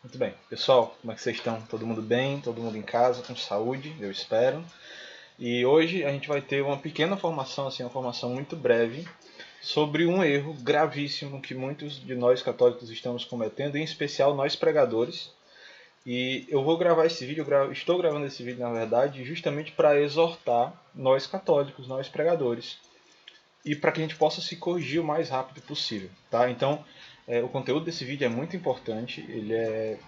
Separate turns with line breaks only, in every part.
Muito bem. Pessoal, como é que vocês estão? Todo mundo bem? Todo mundo em casa, com saúde, eu espero. E hoje a gente vai ter uma pequena formação, uma formação muito breve, sobre um erro gravíssimo que muitos de nós católicos estamos cometendo, em especial nós pregadores. E eu vou gravar esse vídeo, estou gravando esse vídeo na verdade, justamente para exortar nós católicos, nós pregadores, e para que a gente possa se corrigir o mais rápido possível, tá? Então, o conteúdo desse vídeo é muito importante, ele é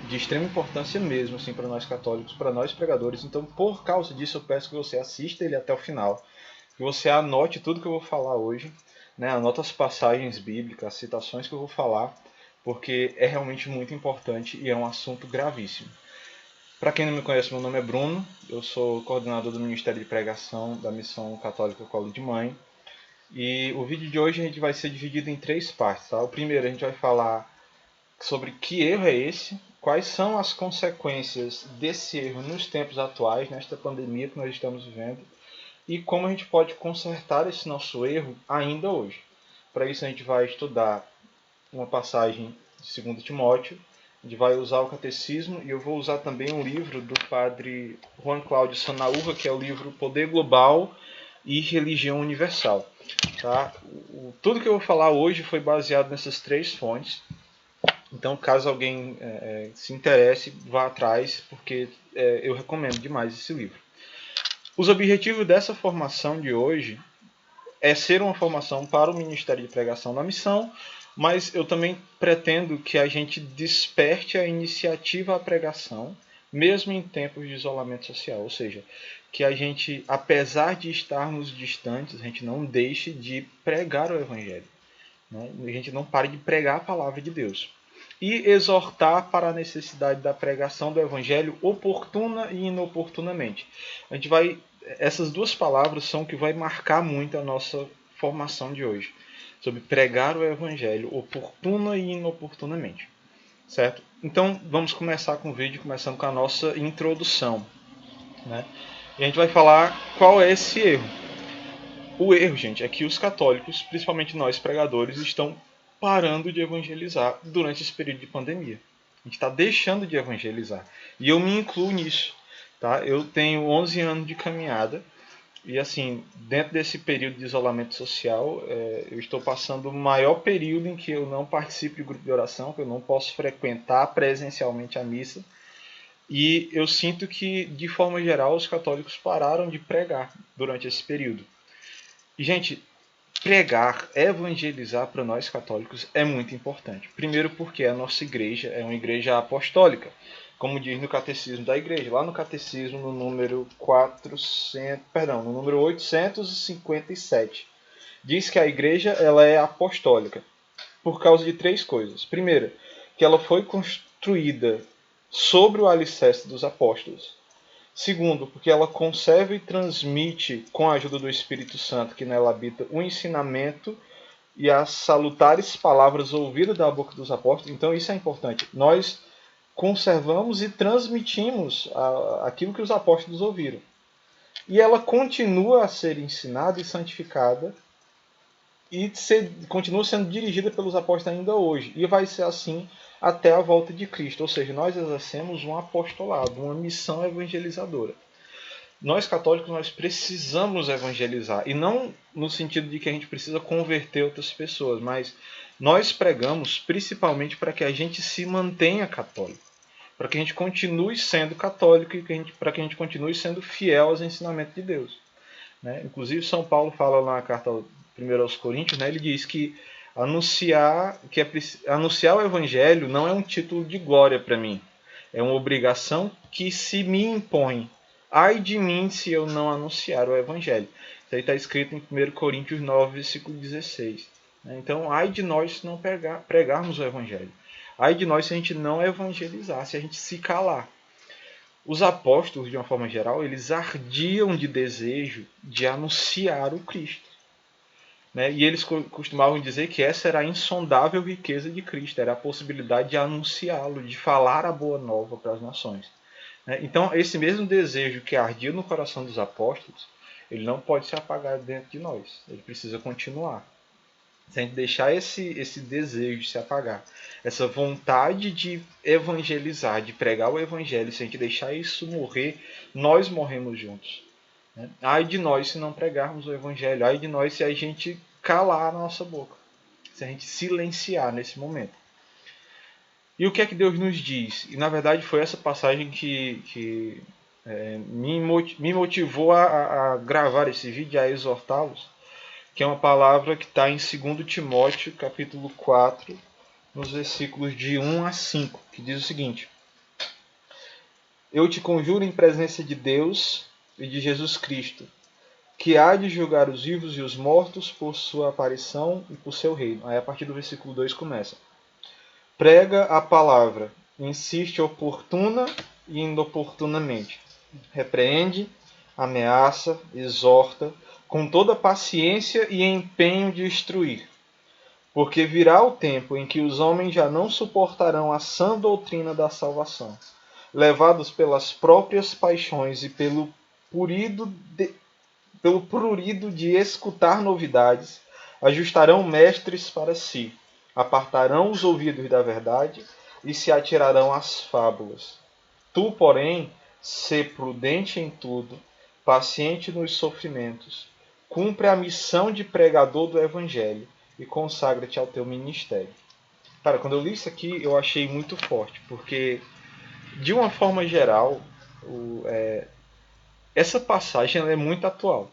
de extrema importância mesmo, assim, para nós católicos, para nós pregadores. Então, por causa disso, eu peço que você assista ele até o final, que você anote tudo que eu vou falar hoje, né? Anote as passagens bíblicas, as citações que eu vou falar, porque é realmente muito importante e é um assunto gravíssimo. Para quem não me conhece, meu nome é Bruno, eu sou coordenador do Ministério de Pregação da Missão Católica Colo de Mãe. E o vídeo de hoje a gente vai ser dividido em três partes. Tá? O primeiro a gente vai falar sobre que erro é esse, quais são as consequências desse erro nos tempos atuais, nesta pandemia que nós estamos vivendo, e como a gente pode consertar esse nosso erro ainda hoje. Para isso a gente vai estudar uma passagem de 2 Timóteo, a gente vai usar o catecismo e eu vou usar também um livro do padre Juan Cláudio Sanaúva, que é o livro Poder Global e Religião Universal. Tá? Tudo que eu vou falar hoje foi baseado nessas três fontes. Então, caso alguém se interesse, vá atrás, porque eu recomendo demais esse livro. Os objetivos dessa formação de hoje é ser uma formação para o Ministério de Pregação da Missão, mas eu também pretendo que a gente desperte a iniciativa à pregação, mesmo em tempos de isolamento social. Ou seja, que a gente, apesar de estarmos distantes, a gente não deixe de pregar o Evangelho. Né? A gente não pare de pregar a palavra de Deus e exortar para a necessidade da pregação do evangelho oportuna e inoportunamente. A gente vai, essas duas palavras são o que vai marcar muito a nossa formação de hoje, sobre pregar o evangelho oportuna e inoportunamente, certo? Então vamos começar com o vídeo, começando com a nossa introdução, né? E a gente vai falar qual é esse erro. O erro, gente, é que os católicos, principalmente nós pregadores, estão parando de evangelizar durante esse período de pandemia. A gente está deixando de evangelizar. E eu me incluo nisso. Tá? Eu tenho 11 anos de caminhada e, assim, dentro desse período de isolamento social, eu estou passando o maior período em que eu não participo de grupo de oração, que eu não posso frequentar presencialmente a missa. E eu sinto que, de forma geral, os católicos pararam de pregar durante esse período. E, gente, pregar, evangelizar para nós católicos é muito importante. Primeiro porque a nossa igreja é uma igreja apostólica, como diz no catecismo da igreja. Lá no catecismo, no número 857, diz que a igreja ela é apostólica por causa de três coisas. Primeiro, que ela foi construída sobre o alicerce dos apóstolos. Segundo, porque ela conserva e transmite, com a ajuda do Espírito Santo que nela habita, o ensinamento e as salutares palavras ouvidas da boca dos apóstolos. Então isso é importante. Nós conservamos e transmitimos aquilo que os apóstolos ouviram. E ela continua a ser ensinada e santificada e continua sendo dirigida pelos apóstolos ainda hoje. E vai ser assim até a volta de Cristo. Ou seja, nós exercemos um apostolado, uma missão evangelizadora. Nós católicos nós precisamos evangelizar, e não no sentido de que a gente precisa converter outras pessoas, mas nós pregamos principalmente para que a gente se mantenha católico, para que a gente continue sendo católico e para que a gente continue sendo fiel aos ensinamentos de Deus. Né? Inclusive São Paulo fala na carta 1 aos Coríntios, né, ele diz que anunciar o evangelho não é um título de glória para mim, é uma obrigação que se me impõe. Ai de mim se eu não anunciar o evangelho. Isso aí está escrito em 1 Coríntios 9, versículo 16. Então, ai de nós se não pregarmos o evangelho. Ai de nós se a gente não evangelizar, se a gente se calar. Os apóstolos, de uma forma geral, eles ardiam de desejo de anunciar o Cristo. Né? E eles costumavam dizer que essa era a insondável riqueza de Cristo, era a possibilidade de anunciá-lo, de falar a boa nova para as nações. Né? Então, esse mesmo desejo que ardia no coração dos apóstolos, ele não pode se apagar dentro de nós, ele precisa continuar. se a gente deixar esse desejo se apagar, essa vontade de evangelizar, de pregar o evangelho, se a gente deixar isso morrer, nós morremos juntos. Né? Ai de nós se não pregarmos o evangelho, ai de nós se a gente calar a nossa boca, se a gente silenciar nesse momento. E o que é que Deus nos diz? E na verdade foi essa passagem que me motivou a gravar esse vídeo, a exortá-los, que é uma palavra que está em 2 Timóteo, capítulo 4, nos versículos de 1 a 5, que diz o seguinte: Eu te conjuro em presença de Deus e de Jesus Cristo, que há de julgar os vivos e os mortos por sua aparição e por seu reino. Aí a partir do versículo 2 começa. Prega a palavra, insiste oportuna e inoportunamente. Repreende, ameaça, exorta, com toda paciência e empenho de instruir. Porque virá o tempo em que os homens já não suportarão a sã doutrina da salvação, levados pelas próprias paixões e pelo prurido de escutar novidades, ajustarão mestres para si, apartarão os ouvidos da verdade e se atirarão às fábulas. Tu, porém, sê prudente em tudo, paciente nos sofrimentos, cumpre a missão de pregador do Evangelho e consagra-te ao teu ministério. Cara, quando eu li isso aqui, eu achei muito forte, porque, de uma forma geral, essa passagem ela é muito atual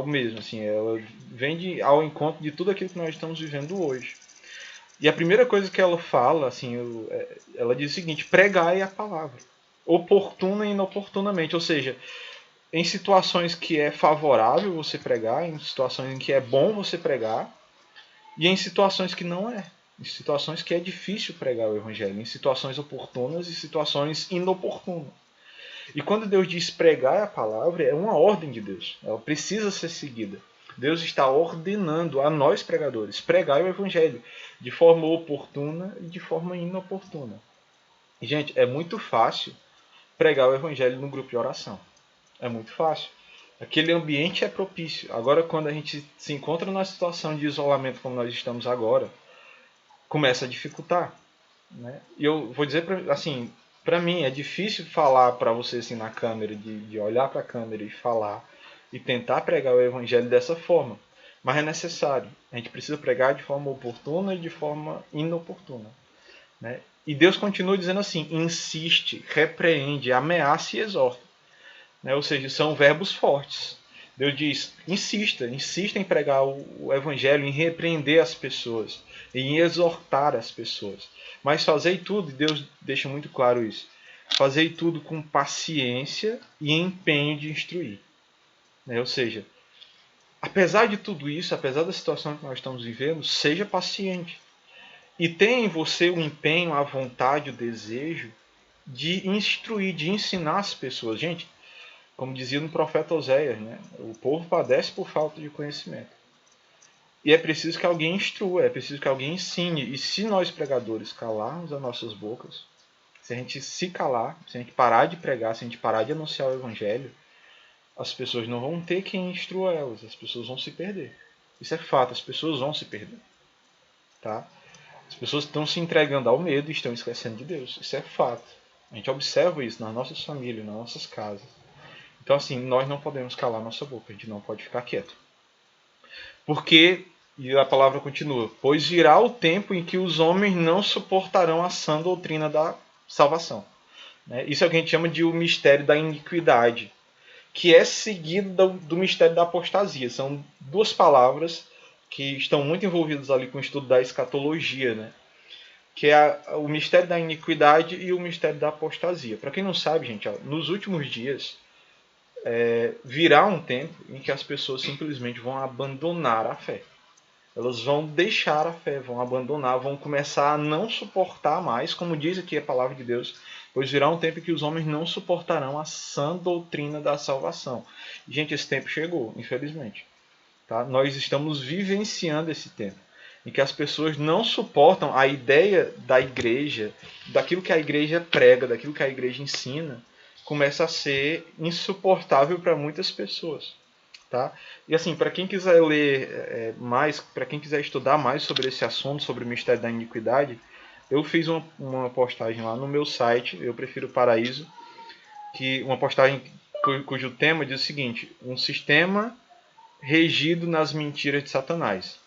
mesmo. Assim, ela vem ao encontro de tudo aquilo que nós estamos vivendo hoje. E a primeira coisa que ela fala, assim, ela diz o seguinte: pregai a palavra, oportuna e inoportunamente. Ou seja, em situações que é favorável você pregar, em situações em que é bom você pregar, e em situações que não é. Em situações que é difícil pregar o evangelho, em situações oportunas e situações inoportunas. E quando Deus diz pregar a palavra, é uma ordem de Deus. Ela precisa ser seguida. Deus está ordenando a nós pregadores pregar o evangelho de forma oportuna e de forma inoportuna. E, gente, é muito fácil pregar o evangelho no grupo de oração. É muito fácil. Aquele ambiente é propício. Agora, quando a gente se encontra numa situação de isolamento como nós estamos agora, começa a dificultar. Né? E eu vou dizer, assim, para mim é difícil falar para você assim na câmera, de olhar para a câmera e falar e tentar pregar o evangelho dessa forma. Mas é necessário. A gente precisa pregar de forma oportuna e de forma inoportuna. Né? E Deus continua dizendo assim: insiste, repreende, ameaça e exorta. Né? Ou seja, são verbos fortes. Deus diz: insista em pregar o evangelho, em repreender as pessoas, em exortar as pessoas. Mas fazei tudo, e Deus deixa muito claro isso, fazei tudo com paciência e empenho de instruir. Né? Ou seja, apesar de tudo isso, apesar da situação que nós estamos vivendo, seja paciente. E tenha em você o empenho, a vontade, o desejo de instruir, de ensinar as pessoas. Gente, como dizia no profeta Oséias, né? O povo padece por falta de conhecimento. E é preciso que alguém instrua, é preciso que alguém ensine. E se nós pregadores calarmos as nossas bocas, se a gente se calar, se a gente parar de pregar, se a gente parar de anunciar o evangelho, as pessoas não vão ter quem instrua elas, as pessoas vão se perder. Isso é fato, as pessoas vão se perder. Tá? As pessoas estão se entregando ao medo e estão esquecendo de Deus. Isso é fato. A gente observa isso nas nossas famílias, nas nossas casas. Então, assim, nós não podemos calar nossa boca, a gente não pode ficar quieto. Porque, e a palavra continua, pois virá o tempo em que os homens não suportarão a sã doutrina da salvação. Isso é o que a gente chama de o mistério da iniquidade, que é seguido do mistério da apostasia. São duas palavras que estão muito envolvidas ali com o estudo da escatologia, né? Que é o mistério da iniquidade e o mistério da apostasia. Para quem não sabe, gente, nos últimos dias virá um tempo em que as pessoas simplesmente vão abandonar a fé. Elas vão deixar a fé, vão abandonar, vão começar a não suportar mais, como diz aqui a palavra de Deus, pois virá um tempo em que os homens não suportarão a sã doutrina da salvação. Gente, esse tempo chegou, infelizmente. Tá? Nós estamos vivenciando esse tempo em que as pessoas não suportam a ideia da igreja, daquilo que a igreja prega, daquilo que a igreja ensina, começa a ser insuportável para muitas pessoas. Tá? E assim, para quem quiser ler mais, para quem quiser estudar mais sobre esse assunto, sobre o mistério da iniquidade, eu fiz uma postagem lá no meu site, Eu Prefiro o Paraíso, que uma postagem cujo tema diz o seguinte: um sistema regido nas mentiras de Satanás.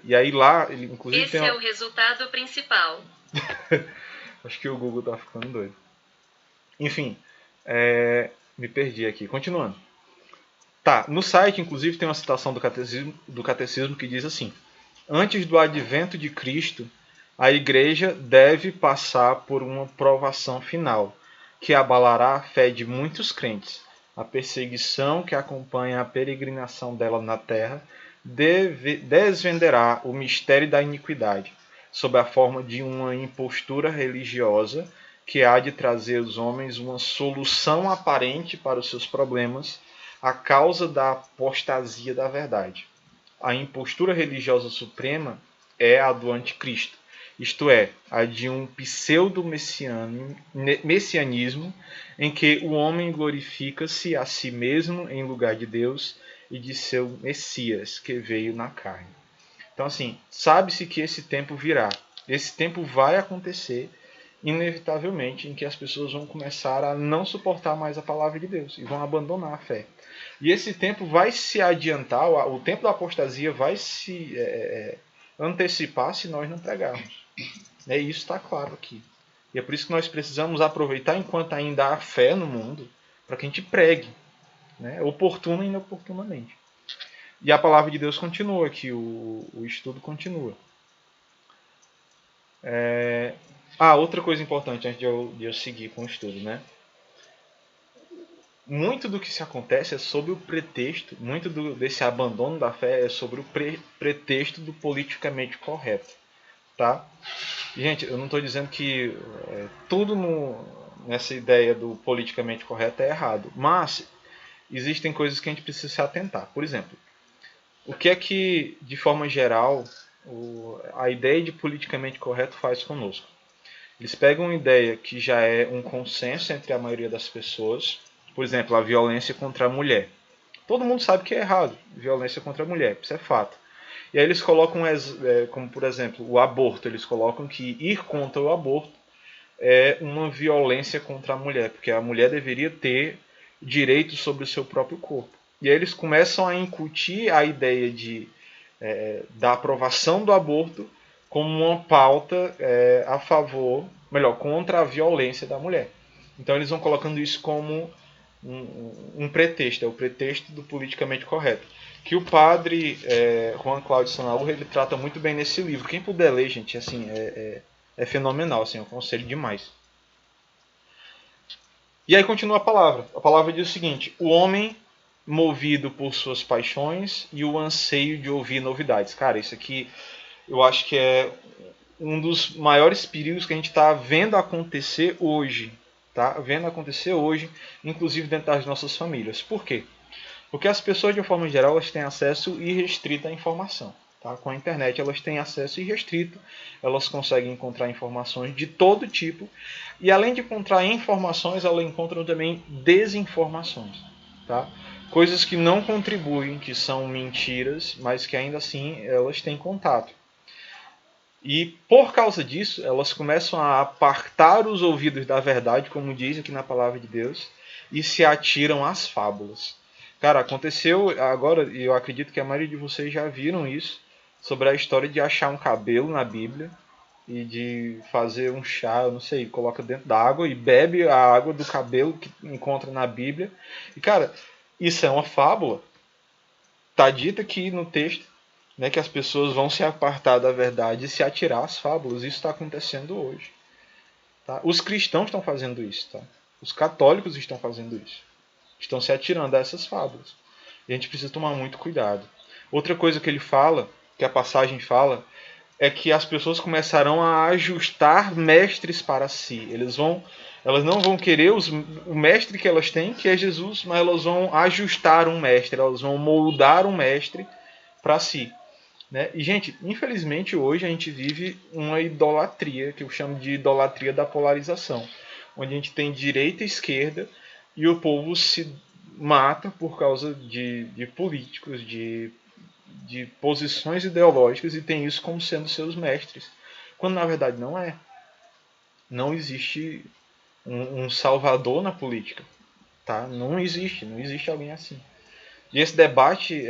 E aí lá, ele inclusive
Esse é o resultado principal.
Acho que o Google tá ficando doido. Enfim, me perdi aqui. Continuando. Tá, no site, inclusive, tem uma citação do catecismo que diz assim: antes do advento de Cristo, a igreja deve passar por uma provação final, que abalará a fé de muitos crentes. A perseguição que acompanha a peregrinação dela na terra desvenderá o mistério da iniquidade, sob a forma de uma impostura religiosa que há de trazer aos homens uma solução aparente para os seus problemas, a causa da apostasia da verdade. A impostura religiosa suprema é a do anticristo, isto é, a de um pseudo-messianismo em que o homem glorifica-se a si mesmo em lugar de Deus e de seu Messias, que veio na carne. Então, assim, sabe-se que esse tempo virá. Esse tempo vai acontecer, inevitavelmente, em que as pessoas vão começar a não suportar mais a palavra de Deus e vão abandonar a fé. E esse tempo vai se adiantar, o tempo da apostasia vai se antecipar se nós não pregarmos. Isso está claro aqui. E é por isso que nós precisamos aproveitar enquanto ainda há fé no mundo, para que a gente pregue, oportuna e inoportunamente. E a palavra de Deus continua aqui, o estudo continua. Outra coisa importante antes de eu seguir com o estudo, muito do que se acontece é sobre o pretexto, desse abandono da fé é sobre o pretexto do politicamente correto, tá? Gente, eu não estou dizendo que tudo nessa ideia do politicamente correto é errado, mas existem coisas que a gente precisa se atentar. Por exemplo, o que é que, de forma geral, a ideia de politicamente correto faz conosco? Eles pegam uma ideia que já é um consenso entre a maioria das pessoas, por exemplo, a violência contra a mulher. Todo mundo sabe que é errado, violência contra a mulher, isso é fato. E aí eles colocam, como por exemplo, o aborto. Eles colocam que ir contra o aborto é uma violência contra a mulher, porque a mulher deveria ter direito sobre o seu próprio corpo. E aí eles começam a incutir a ideia da aprovação do aborto como uma pauta a favor, melhor, contra a violência da mulher. Então eles vão colocando isso como um pretexto, é o pretexto do politicamente correto. Que o padre Juan Cláudio Sanabria, ele trata muito bem nesse livro. Quem puder ler, gente, assim, é fenomenal, assim, eu aconselho demais. E aí continua a palavra. A palavra diz o seguinte: o homem movido por suas paixões e o anseio de ouvir novidades. Cara, isso aqui eu acho que é um dos maiores perigos que a gente está vendo acontecer hoje. Tá? Vendo acontecer hoje, inclusive dentro das nossas famílias. Por quê? Porque as pessoas, de uma forma geral, elas têm acesso irrestrito à informação. Tá? Com a internet, elas têm acesso irrestrito, elas conseguem encontrar informações de todo tipo. E além de encontrar informações, elas encontram também desinformações. Tá? Coisas que não contribuem, que são mentiras, mas que ainda assim elas têm contato. E por causa disso, elas começam a apartar os ouvidos da verdade, como diz aqui na palavra de Deus, e se atiram às fábulas. Cara, aconteceu agora, e eu acredito que a maioria de vocês já viram isso, sobre a história de achar um cabelo na Bíblia e de fazer um chá, eu não sei, coloca dentro da água e bebe a água do cabelo que encontra na Bíblia. E cara, isso é uma fábula. Está dito aqui no texto, que as pessoas vão se apartar da verdade e se atirar às fábulas. Isso está acontecendo hoje. Tá? Os cristãos estão fazendo isso. Tá? Os católicos estão fazendo isso. Estão se atirando a essas fábulas. E a gente precisa tomar muito cuidado. Outra coisa que ele fala, que a passagem fala, é que as pessoas começarão a ajustar mestres para si. Elas não vão querer o mestre que elas têm, que é Jesus, mas elas vão ajustar um mestre, elas vão moldar um mestre para si. E, gente, infelizmente hoje a gente vive uma idolatria, que eu chamo de idolatria da polarização, onde a gente tem direita e esquerda, e o povo se mata por causa de políticos, de posições ideológicas, e tem isso como sendo seus mestres. Quando na verdade não é. Não existe um salvador na política. Tá? Não existe alguém assim. E esse debate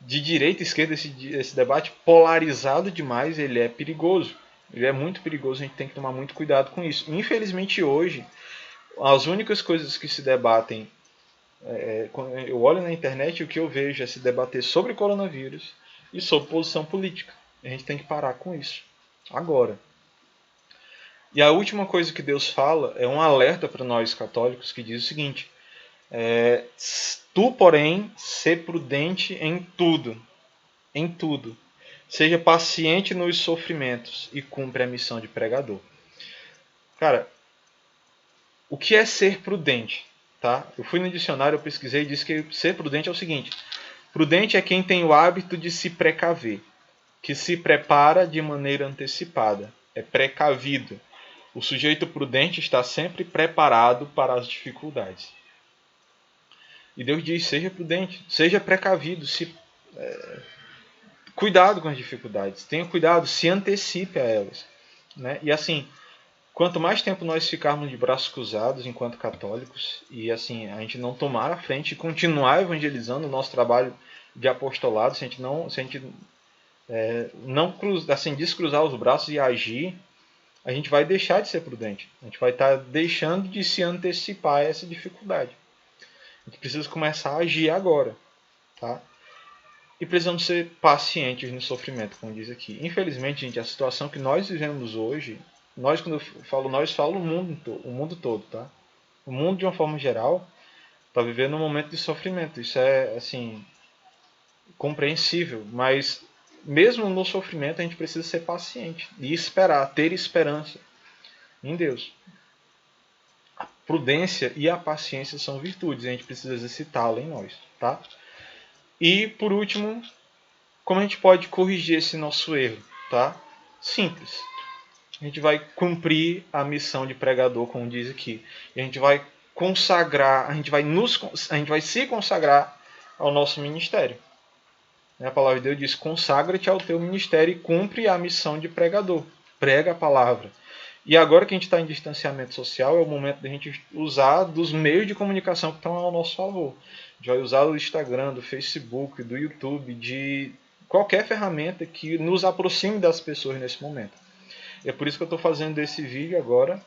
de direita e esquerda, esse debate polarizado demais, ele é perigoso. Ele é muito perigoso, a gente tem que tomar muito cuidado com isso. Infelizmente hoje, as únicas coisas que se debatem, quando eu olho na internet, o que eu vejo é se debater sobre coronavírus e sobre posição política. A gente tem que parar com isso. Agora. E a última coisa que Deus fala é um alerta para nós católicos que diz o seguinte: tu, porém, sê prudente em tudo. Em tudo. Seja paciente nos sofrimentos e cumpre a missão de pregador. Cara, o que é ser prudente? Tá? Eu fui no dicionário, eu pesquisei e disse que ser prudente é o seguinte: prudente é quem tem o hábito de se precaver, que se prepara de maneira antecipada, é precavido. O sujeito prudente está sempre preparado para as dificuldades. E Deus diz: seja prudente, seja precavido, cuidado com as dificuldades, tenha cuidado, se antecipe a elas. Né? E assim, quanto mais tempo nós ficarmos de braços cruzados enquanto católicos, e assim, a gente não tomar a frente e continuar evangelizando o nosso trabalho de apostolado, se a gente não assim, descruzar os braços e agir, a gente vai deixar de ser prudente. A gente vai estar deixando de se antecipar a essa dificuldade. A gente precisa começar a agir agora. Tá? E precisamos ser pacientes no sofrimento, como diz aqui. Infelizmente, gente, a situação que nós vivemos hoje, nós, quando eu falo nós, falo o mundo todo, tá? O mundo, de uma forma geral, está vivendo um momento de sofrimento. Isso é, assim, compreensível. Mas, mesmo no sofrimento, a gente precisa ser paciente e esperar, ter esperança em Deus. A prudência e a paciência são virtudes, e a gente precisa exercitá-la em nós, tá? E, por último, como a gente pode corrigir esse nosso erro? Tá? Simples. A gente vai cumprir a missão de pregador, como diz aqui. E a gente vai consagrar, a gente vai se consagrar ao nosso ministério. A palavra de Deus diz: consagra-te ao teu ministério e cumpre a missão de pregador. Prega a palavra. E agora que a gente está em distanciamento social, é o momento da gente usar dos meios de comunicação que estão ao nosso favor. A gente vai usar o Instagram, do Facebook, do YouTube, de qualquer ferramenta que nos aproxime das pessoas nesse momento. E é por isso que eu estou fazendo esse vídeo agora.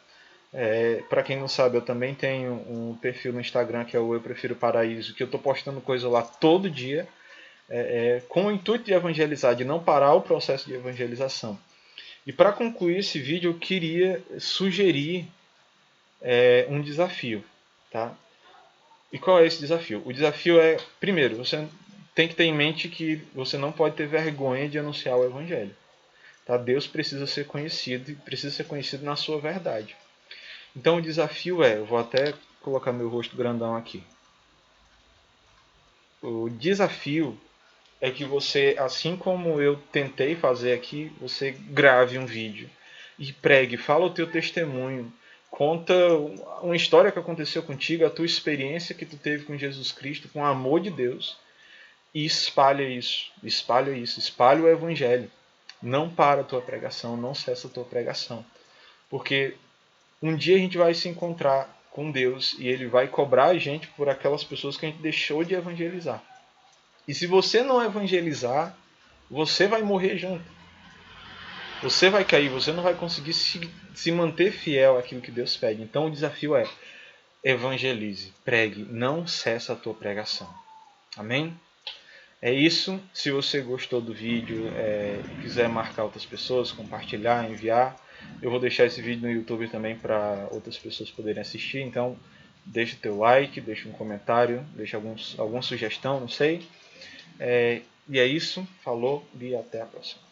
Para quem não sabe, eu também tenho um perfil no Instagram que é o Eu Prefiro Paraíso, que eu estou postando coisa lá todo dia, com o intuito de evangelizar, de não parar o processo de evangelização. E para concluir esse vídeo, eu queria sugerir um desafio. Tá? E qual é esse desafio? O desafio é, primeiro, você tem que ter em mente que você não pode ter vergonha de anunciar o Evangelho. Tá? Deus precisa ser conhecido e precisa ser conhecido na sua verdade. Então o desafio eu vou até colocar meu rosto grandão aqui. O desafio é que você, assim como eu tentei fazer aqui, você grave um vídeo e pregue, fala o teu testemunho, conta uma história que aconteceu contigo, a tua experiência que tu teve com Jesus Cristo, com o amor de Deus, e espalha isso, espalha o evangelho. Não para a tua pregação, não cessa a tua pregação, porque um dia a gente vai se encontrar com Deus e Ele vai cobrar a gente por aquelas pessoas que a gente deixou de evangelizar. E se você não evangelizar, você vai morrer junto. Você vai cair, você não vai conseguir se manter fiel àquilo que Deus pede. Então o desafio é: evangelize, pregue, não cessa a tua pregação. Amém? É isso. Se você gostou do vídeo, quiser marcar outras pessoas, compartilhar, enviar, eu vou deixar esse vídeo no YouTube também para outras pessoas poderem assistir. Então deixa o teu like, deixa um comentário, deixa alguma sugestão, não sei. E é isso. Falou e até a próxima.